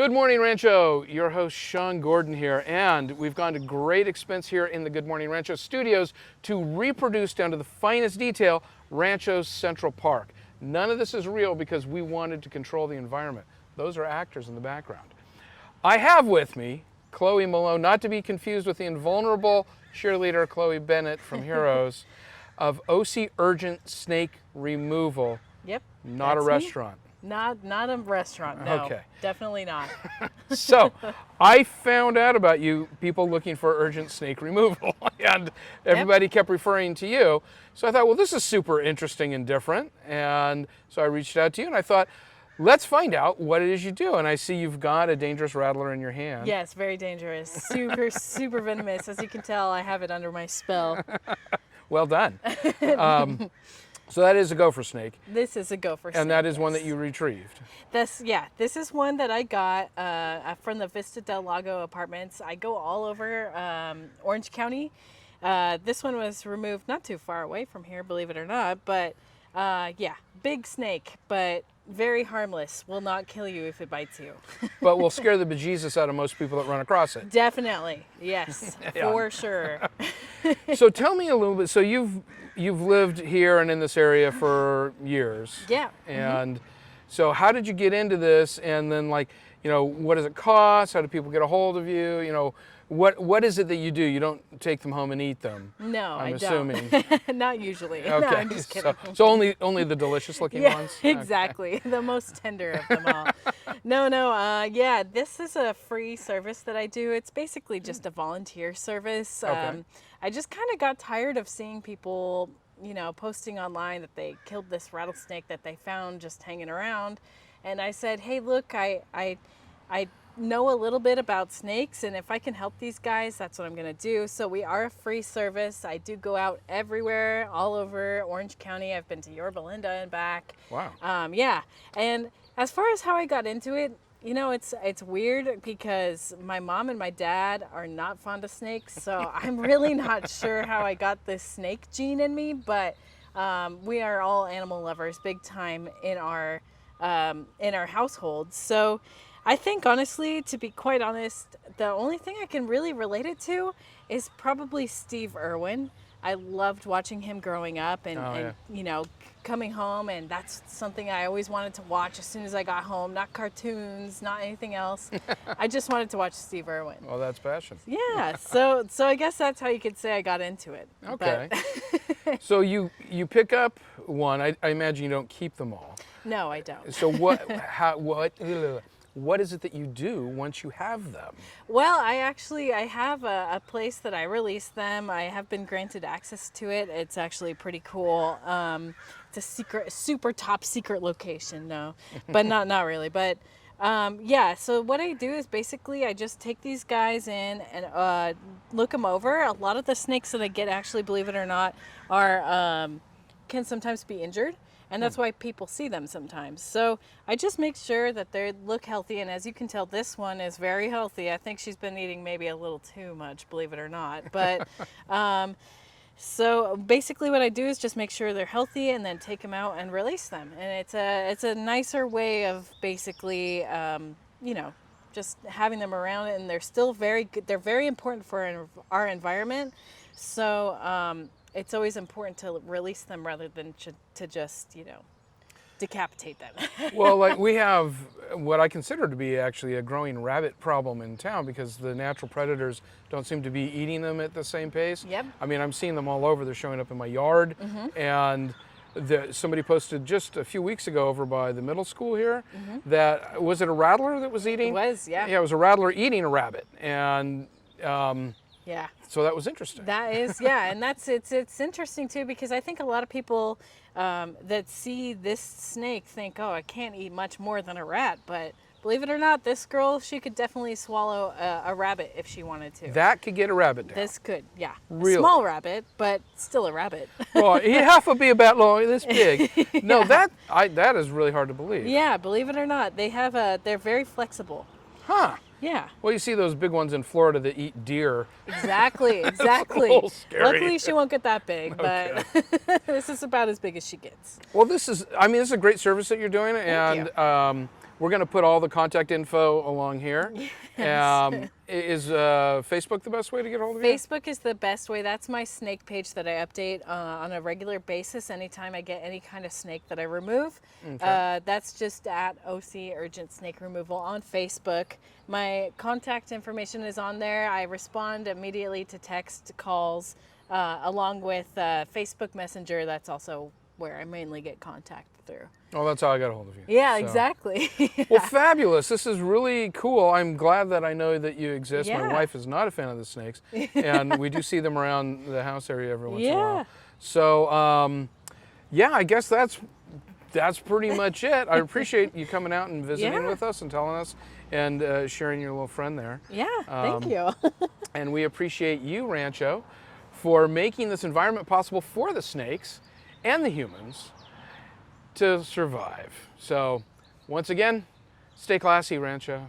Good morning, Rancho. Your host, Sean Gordon here, and we've gone to great expense here in the Good Morning Rancho studios to reproduce down to the finest detail Rancho's Central Park. None of this is real because we wanted to control the environment. Those are actors in the background. I have with me Chloe Malone, not to be confused with the invulnerable cheerleader Chloe Bennett from Heroes of OC Urgent Snake Removal. Yep. Not a that's me. restaurant. Not a restaurant, no. Okay. Definitely not. So, I found out about you people looking for urgent snake removal, and everybody kept referring to you. So I thought, well, this is super interesting and different. And so I reached out to you, and I thought, let's find out what it is you do. And I see you've got a dangerous rattler in your hand. Yes, very dangerous. Super venomous. As you can tell, I have it under my spell. Well done. So that is a gopher snake. This is a gopher snake. And that is yes. one that you retrieved. This is one that I got from the Vista del Lago apartments. I go all over Orange County. This one was removed not too far away from here, believe it or not. But yeah, big snake, but very harmless. Will not kill you if it bites you. But will scare the bejesus out of most people that run across it. Definitely, yes, Yeah. for sure. So tell me a little bit. So you've lived here and in this area for years. Yeah. And so how did you get into this? And then, like, you know, what does it cost? How do people get a hold of you? You know, what is it that you do? You don't take them home and eat them. No, I'm I assuming. don't. Not usually. Okay. No, I'm just kidding. So only the delicious looking Yeah, ones? Okay. exactly. The most tender of them all. No, yeah, this is a free service that I do. It's basically just a volunteer service. Okay. I just kind of got tired of seeing people, you know, posting online that they killed this rattlesnake that they found just hanging around. And I said, hey, look, I know a little bit about snakes, and if I can help these guys, that's what I'm going to do. So we are a free service. I do go out everywhere, all over Orange County. I've been to Yorba Linda and back. Wow. Yeah. And as far as how I got into it, you know, it's weird because my mom and my dad are not fond of snakes, so I'm really not sure how I got this snake gene in me, but we are all animal lovers big time in our household. So I think, honestly, to be quite honest, the only thing I can really relate it to is probably Steve Irwin. I loved watching him growing up and you know, coming home, and that's something I always wanted to watch as soon as I got home. Not cartoons, not anything else. I just wanted to watch Steve Irwin. Well, that's passion. Yeah, so I guess that's how you could say I got into it. Okay. So you pick up one. I imagine you don't keep them all. No, I don't. So what is it that you do once you have them? Well, I have a place that I release them. I have been granted access to it. It's actually pretty cool. It's a super top secret location, no, but not really. But yeah, so what I do is basically I just take these guys in and look them over. A lot of the snakes that I get, actually, believe it or not, are can sometimes be injured. And that's why people see them sometimes. So I just make sure that they look healthy. And as you can tell, this one is very healthy. I think she's been eating maybe a little too much, believe it or not. But so basically what I do is just make sure they're healthy and then take them out and release them. And it's a nicer way of basically, you know, just having them around. And they're still very good. They're very important for our environment. So it's always important to release them rather than to just, you know, decapitate them. Well, like, we have what I consider to be actually a growing rabbit problem in town because the natural predators don't seem to be eating them at the same pace. Yep. I mean, I'm seeing them all over. They're showing up in my yard. And somebody posted just a few weeks ago over by the middle school here that, was it a rattler that was eating? It was, yeah. Yeah, it was a rattler eating a rabbit. And Yeah. so that was interesting. That is, yeah, and it's interesting too because I think a lot of people that see this snake think, oh, I can't eat much more than a rat, but believe it or not, this girl, she could definitely swallow a rabbit if she wanted to. That could get a rabbit down. This could, yeah. Really? A small rabbit, but still a rabbit. Well, he'd have to be about this big. No, that is really hard to believe. Yeah, believe it or not, they're very flexible. Huh. Yeah. Well, you see those big ones in Florida that eat deer. Exactly. little scary. Luckily, she won't get that big, but this is about as big as she gets. Well, this is a great service that you're doing, and you. We're going to put all the contact info along here. Is Facebook the best way to get hold of you? Facebook is the best way. That's my snake page that I update on a regular basis anytime I get any kind of snake that I remove. That's just at OC Urgent Snake Removal on Facebook. My contact information is on there. I respond immediately to text calls along with Facebook Messenger. That's also where I mainly get contact through. Oh, that's how I got a hold of you. Yeah, So- exactly. Well, fabulous. This is really cool. I'm glad that I know that you exist. My Yeah. wife is not a fan of the snakes, and we do see them around the house area every once in a while. Yeah. So, yeah, I guess that's pretty much it. I appreciate you coming out and visiting Yeah. with us and telling us and sharing your little friend there. Yeah, thank you. And we appreciate you, Rancho, for making this environment possible for the snakes and the humans to survive. So, once again, stay classy, Rancho.